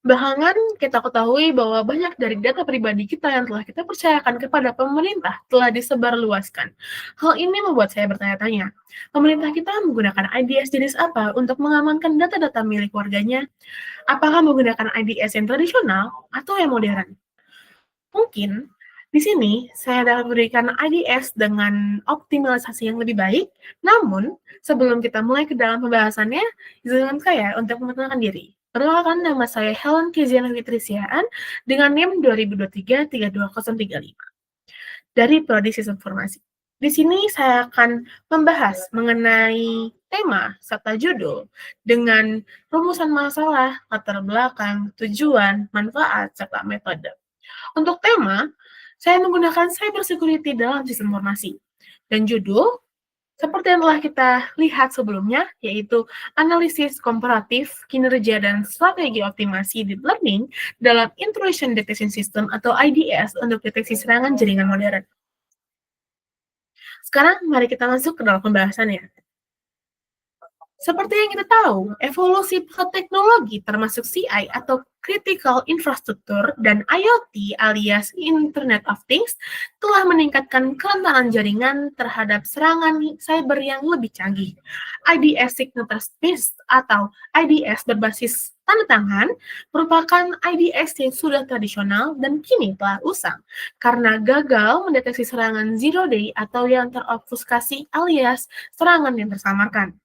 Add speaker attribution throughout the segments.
Speaker 1: Belakangan kita ketahui bahwa banyak dari data pribadi kita yang telah kita percayakan kepada pemerintah telah disebarluaskan. Hal ini membuat saya bertanya-tanya, pemerintah kita menggunakan IDS jenis apa untuk mengamankan data-data milik warganya? Apakah menggunakan IDS yang tradisional atau yang modern? Mungkin di sini saya dapat memberikan IDS dengan optimalisasi yang lebih baik, namun sebelum kita mulai ke dalam pembahasannya, izinkan saya untuk memperkenalkan diri. Perkenalkan, nama saya Helen Kiziana Fitrisiaan dengan NIM 2023-32035 dari Prodi Sistem Informasi. Di sini saya akan membahas mengenai tema serta judul dengan rumusan masalah, latar belakang, tujuan, manfaat, serta metode. Untuk tema, saya menggunakan cybersecurity dalam sistem informasi. Dan judul, seperti yang telah kita lihat sebelumnya, yaitu analisis komparatif, kinerja, dan strategi optimasi deep learning dalam Intrusion Detection System atau IDS untuk deteksi serangan jaringan modern. Sekarang mari kita masuk ke dalam pembahasannya. Seperti yang kita tahu, evolusi teknologi termasuk CI atau Critical Infrastructure dan IoT alias Internet of Things telah meningkatkan kerentanan jaringan terhadap serangan cyber yang lebih canggih. IDS Signature-Based atau IDS berbasis tanda tangan merupakan IDS yang sudah tradisional dan kini telah usang karena gagal mendeteksi serangan zero day atau yang terobfuskasi alias serangan yang tersamarkan.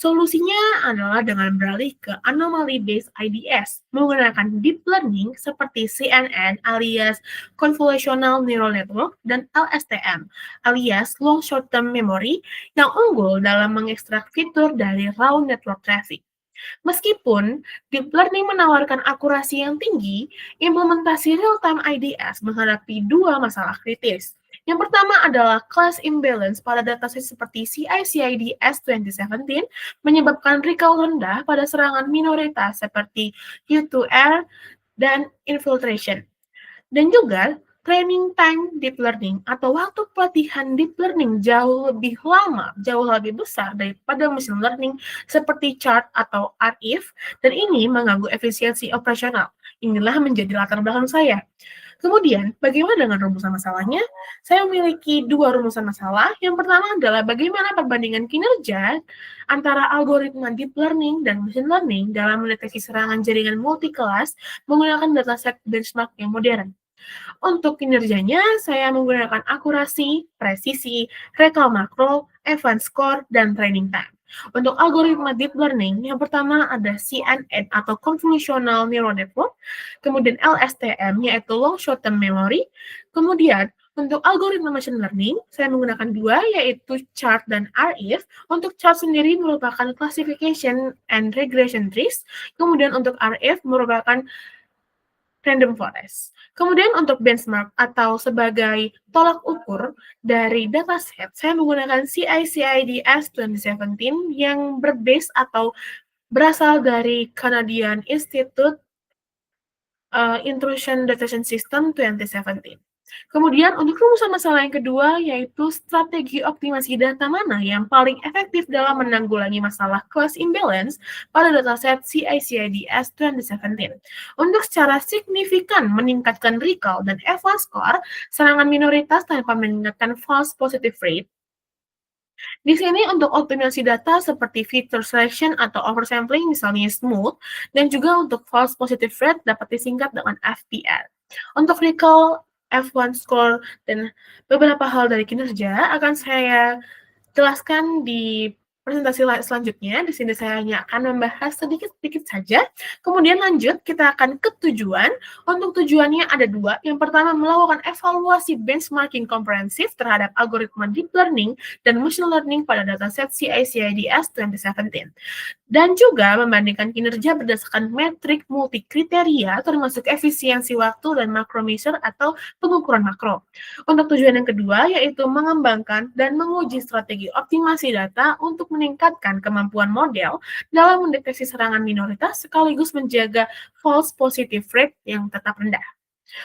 Speaker 1: Solusinya adalah dengan beralih ke anomaly-based IDS, menggunakan deep learning seperti CNN alias Convolutional Neural Network dan LSTM alias Long Short Term Memory yang unggul dalam mengekstrak fitur dari raw network traffic. Meskipun deep learning menawarkan akurasi yang tinggi, implementasi real-time IDS menghadapi dua masalah kritis. Yang pertama adalah class imbalance pada dataset seperti CI/CD S2017 menyebabkan recall rendah pada serangan minoritas seperti U2R dan infiltration. Dan juga training time deep learning atau waktu pelatihan deep learning jauh lebih lama, jauh lebih besar daripada machine learning seperti chart atau RIF, dan ini mengganggu efisiensi operasional. Inilah menjadi latar belakang saya. Kemudian, bagaimana dengan rumusan masalahnya? Saya memiliki dua rumusan masalah. Yang pertama adalah bagaimana perbandingan kinerja antara algoritma deep learning dan machine learning dalam mendeteksi serangan jaringan multi-kelas menggunakan dataset benchmark yang modern. Untuk kinerjanya, saya menggunakan akurasi, presisi, recall makro, advanced score, dan training time. Untuk algoritma deep learning, yang pertama ada CNN atau Convolutional Neural Network, kemudian LSTM yaitu Long Short Term Memory, kemudian untuk algoritma machine learning, saya menggunakan dua, yaitu chart dan RIF. Untuk chart sendiri merupakan classification and regression trees, kemudian untuk RIF merupakan random forest. Kemudian untuk benchmark atau sebagai tolak ukur dari dataset, saya menggunakan CI/CD S2017 yang berbase atau berasal dari Canadian Institute Intrusion Detection System 2017. Kemudian untuk rumusan masalah yang kedua yaitu strategi optimasi data mana yang paling efektif dalam menanggulangi masalah class imbalance pada dataset CI/CD S2017. Untuk secara signifikan meningkatkan recall dan advanced score serangan minoritas tanpa meningkatkan false positive rate. Di sini untuk optimasi data seperti feature selection atau oversampling misalnya smooth, dan juga untuk false positive rate dapat disingkat dengan FPR. Untuk recall, F1 score, dan beberapa hal dari kinerja akan saya jelaskan di presentasi selanjutnya. Di sini saya hanya akan membahas sedikit-sedikit saja. Kemudian lanjut, kita akan ke tujuan. Untuk tujuannya ada dua. Yang pertama, melakukan evaluasi benchmarking komprehensif terhadap algoritma deep learning dan machine learning pada dataset CI/CD S2017. Dan juga membandingkan kinerja berdasarkan metrik multi-kriteria termasuk efisiensi waktu dan macro measure atau pengukuran makro. Untuk tujuan yang kedua yaitu mengembangkan dan menguji strategi optimasi data untuk meningkatkan kemampuan model dalam mendeteksi serangan minoritas sekaligus menjaga false positive rate yang tetap rendah.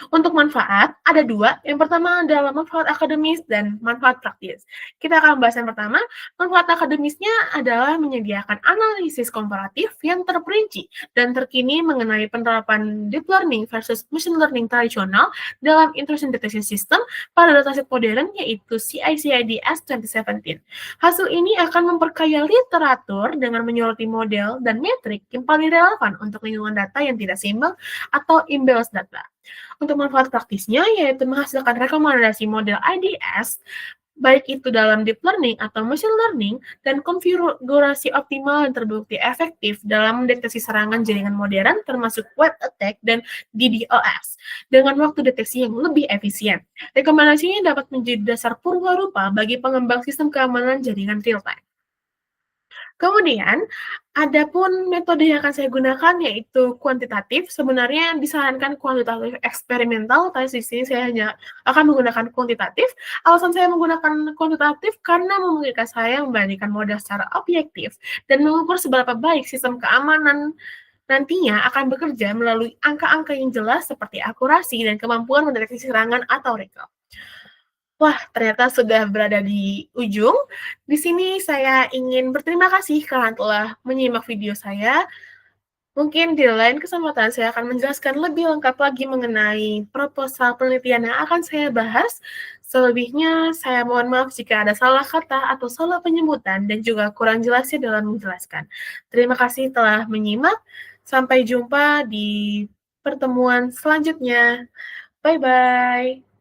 Speaker 1: Untuk manfaat, ada dua. Yang pertama adalah manfaat akademis dan manfaat praktis. Kita akan bahas yang pertama. Manfaat akademisnya adalah menyediakan analisis komparatif yang terperinci dan terkini mengenai penerapan deep learning versus machine learning tradisional dalam intrusion detection system pada dataset modern yaitu CI/CD S2017. Hasil ini akan memperkaya literatur dengan menyoroti model dan metrik yang paling relevan untuk lingkungan data yang tidak seimbang atau imbalance data. Untuk manfaat praktisnya, yaitu menghasilkan rekomendasi model IDS, baik itu dalam deep learning atau machine learning, dan konfigurasi optimal yang terbukti efektif dalam mendeteksi serangan jaringan modern termasuk web attack dan DDoS, dengan waktu deteksi yang lebih efisien. Rekomendasinya dapat menjadi dasar purwarupa bagi pengembang sistem keamanan jaringan real-time. Kemudian, ada pun metode yang akan saya gunakan yaitu kuantitatif. Sebenarnya disarankan kuantitatif eksperimental, tapi di sini saya hanya akan menggunakan kuantitatif. Alasan saya menggunakan kuantitatif karena memungkinkan saya membandingkan model secara objektif dan mengukur seberapa baik sistem keamanan nantinya akan bekerja melalui angka-angka yang jelas seperti akurasi dan kemampuan mendeteksi serangan atau recall. Wah, ternyata sudah berada di ujung. Di sini saya ingin berterima kasih karena telah menyimak video saya. Mungkin di lain kesempatan saya akan menjelaskan lebih lengkap lagi mengenai proposal penelitian yang akan saya bahas. Selebihnya, saya mohon maaf jika ada salah kata atau salah penyebutan dan juga kurang jelasnya dalam menjelaskan. Terima kasih telah menyimak. Sampai jumpa di pertemuan selanjutnya. Bye-bye.